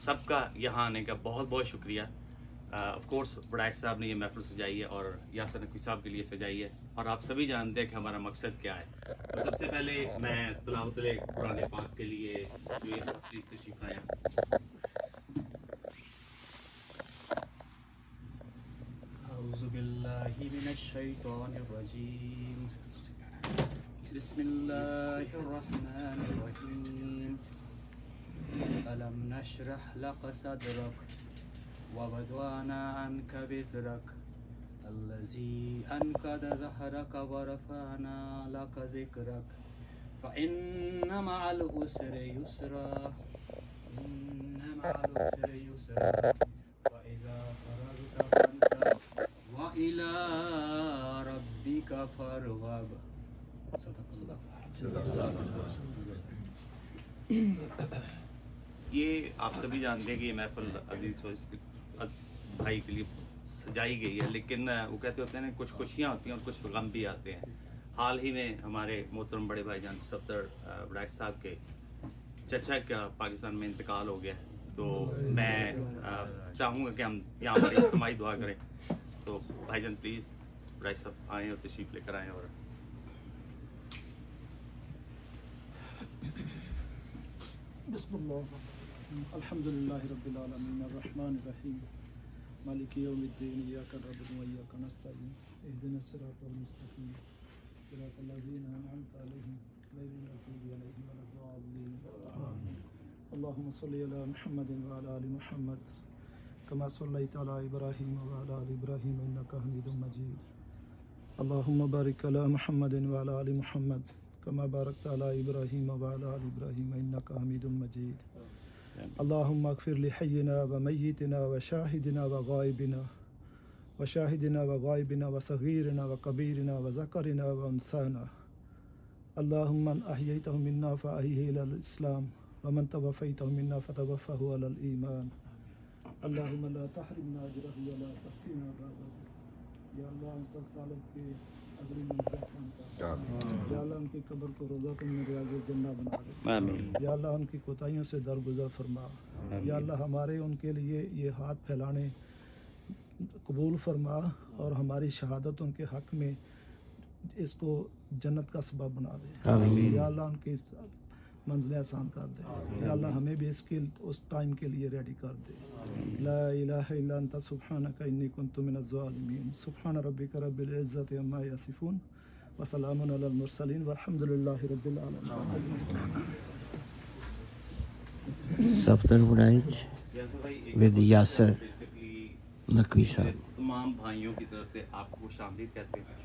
سب کا یہاں آنے کا بہت بہت شکریہ. آف کورس وڈائچ صاحب نے یہ محفل سجائی ہے اور یاسر نقوی صاحب کے لیے سجائی ہے, اور آپ سبھی جانتے ہیں کہ ہمارا مقصد کیا ہے. تو سب سے پہلے میں تلاوت قرآن پاک کے لیے جو یہ سب چیز تشریف آیا. اعوذ باللہ من الشیطان الرجیم, بسم اللہ الرحمن الرحیم. ألم نشرح لك صدرك ووضعنا عنك وزرك الذي أنقض ظهرك ورفعنا لك ذكرك فإن مع العسر يسرا وإذا فرغت فانصب وإلى ربك فارغب. صدق اللہ. یہ آپ سبھی جانتے ہیں کہ یہ محفل عزیز بھائی کے لیے سجائی گئی ہے, لیکن وہ کہتے ہوتے ہیں کچھ خوشیاں ہوتی ہیں اور کچھ غم بھی آتے ہیں. حال ہی میں ہمارے محترم بڑے بھائی جان صفدر وڈائچ صاحب کے چچا کا پاکستان میں انتقال ہو گیا, تو میں چاہوں گا کہ ہم یہاں پر اجتماعی دعا کریں. تو بھائی جان پلیز وڈائچ صاحب آئیں اور تشریف لے کر آئیں. اور بسم اللہ الحمد للہ رب العالمین الرحمن الرحیم مالک یوم الدین ایاک نعبد و ایاک نستعین اهدنا الصراط المستقیم صراط الذین انعمت علیہم غیر المغضوب علیہم ولا الضالین. اللهم صل علی محمد وعلى آل محمد كما صلیت علی ابراہیم وعلى آل ابراہیم انک حمید مجید. اللهم بارک علی محمد وعلى آل محمد كما باركت على إبراهيم وعلى آل إبراهيم إنك حميد مجيد. اللهم اغفر لحينا وميتنا وشاهدنا وغائبنا وصغيرنا وكبيرنا وذكرنا وأنثانا. اللهم من أحييته منا فأحيه إلى الإسلام ومن توفيته منا فتوفه على الإيمان. اللهم لا تحرمنا أجره ولا تفتنا بعده. یا اللہ ان تک طالب کے اگلی منزل آسان کر. یا اللہ ان کی قبر کو روضۃ من ریاض الجنہ بنا دے. یا اللہ ان کی کوتاہیوں سے درگزر فرما. یا اللہ ہمارے ان کے لیے یہ ہاتھ پھیلانے قبول فرما, اور ہماری شہادت ان کے حق میں اس کو جنت کا سبب بنا دے. یا اللہ ان کی منزلیں آسان کر دے. یا اللہ ہمیں بھی اس ٹائم کے لیے ریڈی کر دے. لا الہ الا انت سبحانک انی کنت من الظالمین. سبحان ربک رب العزت عما یصفون وسلام علی المرسلین والحمد للہ رب العالمین. صفدر وڈائچ ود یاسر نقوی صاحب. تمام بھائیوں کی طرف سے آپ کو خوش آمدید کہتے ہیں.